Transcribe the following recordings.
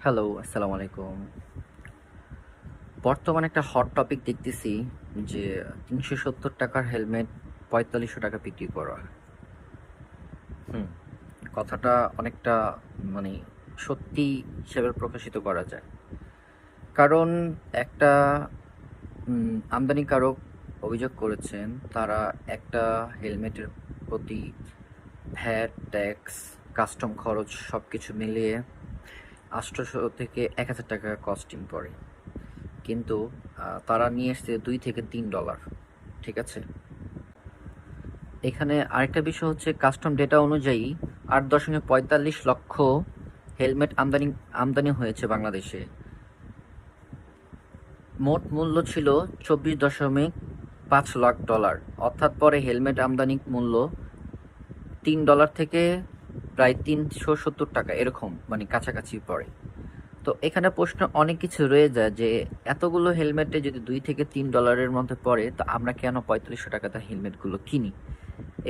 Hello, আসসালামু আলাইকুম। বর্তমানে একটা হট টপিক দেখতেছি যে ৳৩৭০ হেলমেট ৳৪৫০০ বিক্রি করা। হুম, কথাটা অনেকটা মানে সত্যি হিসেবে প্রকাশিত করা যায়। কারণ একটা আমদানিকারক অভিযোগ করেছেন তারা একটা হেলমেটের প্রতি ভ্যাট, ট্যাক্স, কাস্টম খরচ সবকিছু মিলিয়ে ৳৮০০ থেকে ৳১,০০০ কস্টিং পড়ে। কিন্তু তারা নিয়ে এসছে $2 থেকে $3, ঠিক আছে? এখানে আরেকটা বিষয় হচ্ছে কাস্টম ডেটা অনুযায়ী ৮.৪৫ লক্ষ হেলমেট আমদানি হয়েছে বাংলাদেশে। মোট মূল্য ছিল $২৪.৫ লাখ, অর্থাৎ পরে হেলমেট আমদানি মূল্য $3 থেকে প্রায় ৳৩৭০ এরকম মানে কাছাকাছি পড়ে। তো এখানে প্রশ্ন অনেক কিছু রয়ে যায় যে এতগুলো হেলমেটে যদি $2 থেকে $3 মধ্যে পড়ে তো আমরা কেন ৳৪৫০০ হেলমেটগুলো কিনি?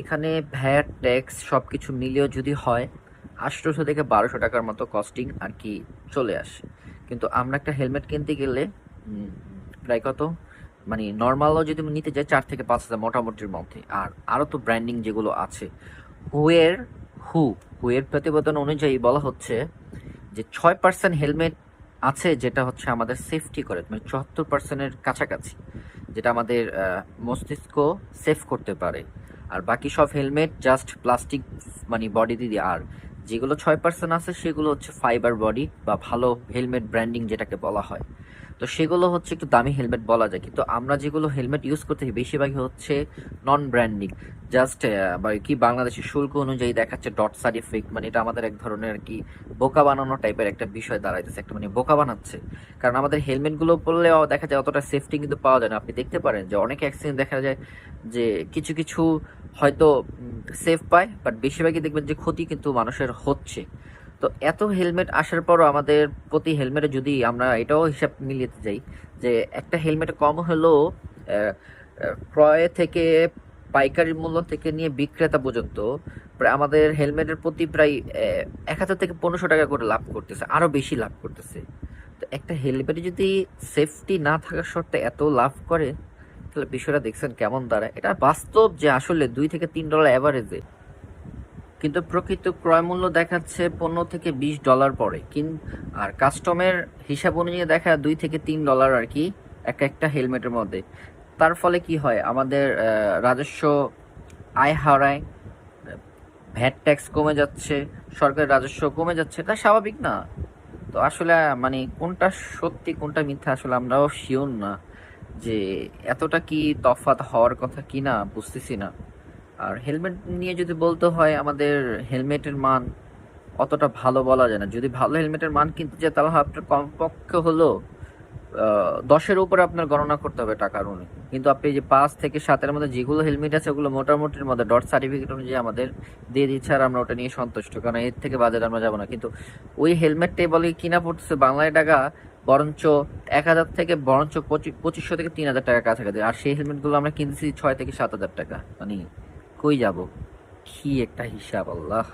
এখানে ভ্যাট, ট্যাক্স সব কিছু মিলিয়েও যদি হয় ৮০০ থেকে ১২০০ মতো কস্টিং আর কি চলে আসে। কিন্তু আমরা একটা হেলমেট কিনতে গেলে প্রায় কত মানে নর্মালও যদি নিতে যাই ৪ থেকে ৫ হাজার মোটামুটির মধ্যে। আর আরও তো ব্র্যান্ডিং যেগুলো আছে, হুয়ের হুয়ের প্রতিবেদন অনুযায়ী বলা হচ্ছে যে ৬% হেলমেট আছে যেটা হচ্ছে আমাদের সেফটি করে, মানে ৭৪%-এর কাছাকাছি, যেটা আমাদের মস্তিষ্ক সেফ করতে পারে। আর বাকি সব হেলমেট জাস্ট প্লাস্টিক মানে বডি দিয়ে। আর যেগুলো ৬% আছে সেগুলো হচ্ছে ফাইবার বডি বা ভালো হেলমেট ব্র্যান্ডিং যেটাকে বলা হয়। তো সেগুলো হচ্ছে একটু দামি হেলমেট বলা যায়, কিন্তু আমরা যেগুলো হেলমেট ইউজ করতে বেশিরভাগই হচ্ছে নন ব্র্যান্ডিং, জাস্ট বা কি বাংলাদেশের শুল্ক অনুযায়ী দেখাচ্ছে ডট সার্টিফিকেট, মানে এটা আমাদের এক ধরনের আর কি বোকা বানানো টাইপের একটা বিষয় দাঁড়াইতেছে, একটা মানে বোকা বানাচ্ছে। কারণ আমাদের হেলমেটগুলো পরলেও দেখা যায় অতটা সেফটি কিন্তু পাওয়া যায় না। আপনি দেখতে পারেন যে অনেক অ্যাক্সিডেন্ট দেখা যায় যে কিছু কিছু হয়তো সেফ পায়, বাট বেশিরভাগই দেখবেন যে ক্ষতি কিন্তু মানুষের হচ্ছে। তো এত হেলমেট আসার পরও আমাদের প্রতি হেলমেটে যদি আমরা এটাও হিসাব মিলিয়ে যাই যে একটা হেলমেটে কম হলেও ক্রয় থেকে পাইকারি মূল্য থেকে নিয়ে বিক্রেতা পর্যন্ত প্রায় আমাদের হেলমেটের প্রতি প্রায় ১,০০০ থেকে ১৫০০ করে লাভ করতেছে, আরও বেশি লাভ করতেছে। তো একটা হেলমেটে যদি সেফটি না থাকার সত্ত্বে এত লাভ করে, তাহলে বিষয়টা দেখছেন কেমন দাঁড়ায়। এটা বাস্তব যে আসলে $2 থেকে $3 অ্যাভারেজে, কিন্তু প্রকৃত ক্রয় মূল্য দেখাচ্ছে $15 থেকে $20 পড়ে। আর কাস্টমের হিসাব অনুযায়ী দেখা $2 থেকে $3 আর কি একটা হেলমেটের মধ্যে। তার ফলে কি হয়, আমাদের রাজস্ব আয় হারায়, ভ্যাট ট্যাক্স কমে যাচ্ছে, সরকারের রাজস্ব কমে যাচ্ছে, এটা স্বাভাবিক না? তো আসলে মানে কোনটা সত্যি কোনটা মিথ্যা আসলে আমরাও শিওর না যে এতটা কি তফাৎ হওয়ার কথা কি না বুঝতেছি না। আর হেলমেট নিয়ে যদি বলতে হয়, আমাদের হেলমেটের মান অতটা ভালো বলা যায় না। যদি ভালো হেলমেটের মান কিনতে চায় তাহলে আপনার কমপক্ষে হলো ১০-এর উপরে আপনার গণনা করতে হবে টাকার অনুযায়ী। কিন্তু আপনি যে ৫ থেকে ৭-এর মধ্যে যেগুলো হেলমেট আছে ওগুলো মোটামুটির মধ্যে ডট সার্টিফিকেট অনুযায়ী আমাদের দিয়ে দিচ্ছে, আর আমরা ওটা নিয়ে সন্তুষ্ট, কারণ এর থেকে বাজারে আমরা যাবো না। কিন্তু ওই হেলমেটটাই বলে কিনা পড়তেছে বাংলায় টাকা বরঞ্চ ১,০০০ থেকে বরঞ্চ ২৫০০ থেকে ৩,০০০ টাকা কাছাকাছি। আর সেই হেলমেটগুলো আমরা কিনতেছি ৬ থেকে ৭,০০০ টাকা। মানে কই যাব, কি একটা হিসাব আল্লাহ।